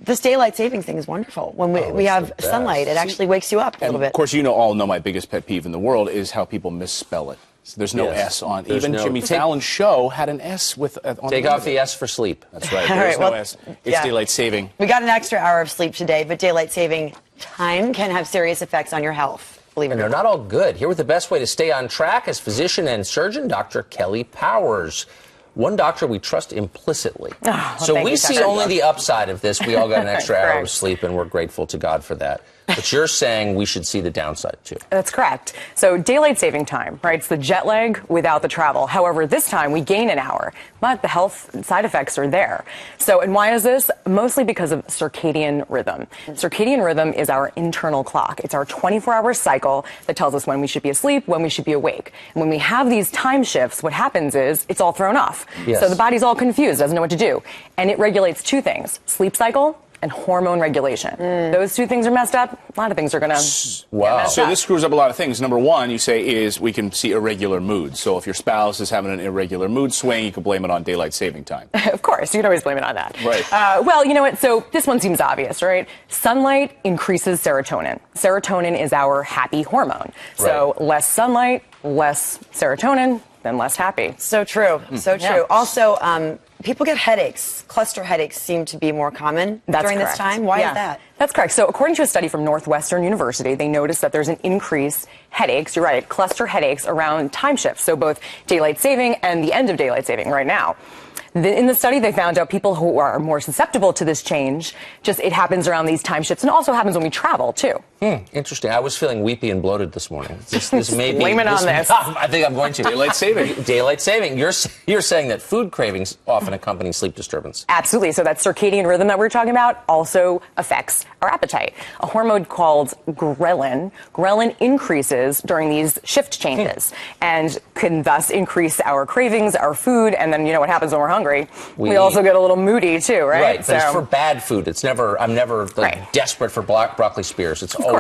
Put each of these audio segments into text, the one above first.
this daylight savings thing is wonderful. When we have sunlight, it actually wakes you up a little bit. Of course, all know my biggest pet peeve in the world is how people misspell it. So there's no S on. Even Jimmy Fallon's show had an S with on. Take off the S for sleep. That's right. There's no S. It's daylight saving. We got an extra hour of sleep today, but daylight saving time can have serious effects on your health. Believe it or not. They're not all good. Here with the best way to stay on track is physician and surgeon Dr. Kelly Powers. One doctor we trust implicitly. So we see only the upside of this. We all got an extra hour of sleep, and we're grateful to God for that. But you're saying we should see the downside, too. That's correct. So daylight saving time, right? It's the jet lag without the travel. However, this time we gain an hour, but the health side effects are there. So, and why is this? Mostly because of circadian rhythm. Circadian rhythm is our internal clock. It's our 24-hour cycle that tells us when we should be asleep, when we should be awake. And when we have these time shifts, what happens is it's all thrown off. Yes. So the body's all confused, doesn't know what to do. And it regulates two things, sleep cycle and hormone regulation. Those two things are messed up. A lot of things are going to get messed So up. this screws up a lot of things. Number one, you say, is we can see irregular moods. So if your spouse is having an irregular mood swing, you can blame it on daylight saving time. Of course, you can always blame it on that. Right. Well, you know what? So this one seems obvious, right? Sunlight increases serotonin. Serotonin is our happy hormone. So less sunlight, less serotonin, then less happy. So true. So true. Yeah. Also, people get headaches. Cluster headaches seem to be more common during this time. Why is that? That's correct. So according to a study from Northwestern University, they noticed that there's an increased headaches, you're right, cluster headaches around time shifts. So both daylight saving and the end of daylight saving right now. In the study, they found out people who are more susceptible to this change, it happens around these time shifts, and also happens when we travel, too. Interesting. I was feeling weepy and bloated this morning. This may be... Blame it on this. I think I'm going to. Daylight saving. Daylight saving. You're saying that food cravings often accompany sleep disturbance. Absolutely. So that circadian rhythm that we're talking about also affects our appetite. A hormone called ghrelin. Ghrelin increases during these shift changes and can thus increase our cravings, our food, and then you know what happens when we're hungry. We also get a little moody too, right? Right, but it's for bad food. I'm never desperate for broccoli spears. It's always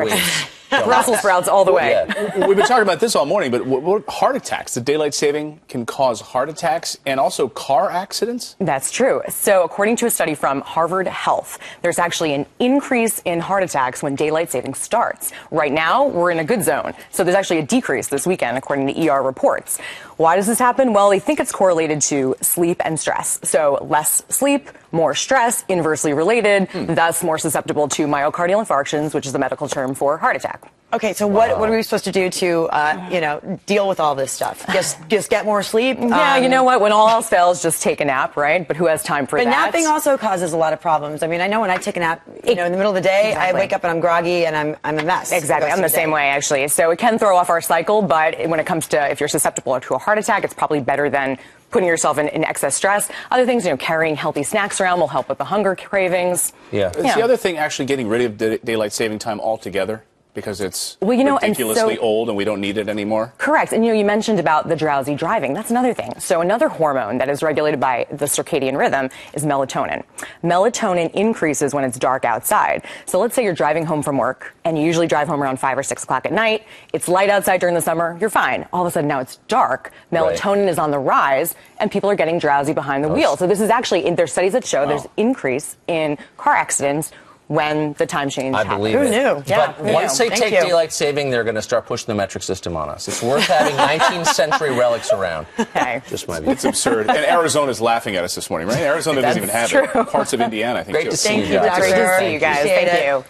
Brussels sprouts all the way. Yeah. We've been talking about this all morning, but what heart attacks? The daylight saving can cause heart attacks and also car accidents? That's true. So according to a study from Harvard Health, there's actually an increase in heart attacks when daylight saving starts. Right now, we're in a good zone. So there's actually a decrease this weekend, according to ER reports. Why does this happen? Well, they think it's correlated to sleep and stress. So less sleep, more stress, inversely related, thus more susceptible to myocardial infarctions, which is the medical term for heart attack. Okay, so what are we supposed to do to, deal with all this stuff? Just get more sleep? Yeah, you know what? When all else fails, just take a nap, right? But who has time for that? But napping also causes a lot of problems. I mean, I know when I take a nap, in the middle of the day, I wake up and I'm groggy and I'm a mess. Exactly. I'm the same way, actually. So it can throw off our cycle, but when it comes to if you're susceptible to a heart attack, it's probably better than putting yourself in excess stress. Other things, carrying healthy snacks around will help with the hunger cravings. Yeah. Is the other thing actually getting rid of daylight saving time altogether? Because it's ridiculously old and we don't need it anymore? Correct. And you mentioned about the drowsy driving. That's another thing. So another hormone that is regulated by the circadian rhythm is melatonin. Melatonin increases when it's dark outside. So let's say you're driving home from work and you usually drive home around 5 or 6 o'clock at night. It's light outside during the summer. You're fine. All of a sudden now it's dark. Melatonin is on the rise and people are getting drowsy behind the wheel. So this is actually, there's studies that show there's increase in car accidents when the time change happens. I believe it. Who knew? But once they take daylight saving, they're going to start pushing the metric system on us. It's worth having 19th century relics around. Just my view. It's absurd. And Arizona's laughing at us this morning, right? Arizona doesn't even have it. Parts of Indiana, I think. Great to see you Great guys. to see you guys. Thank you.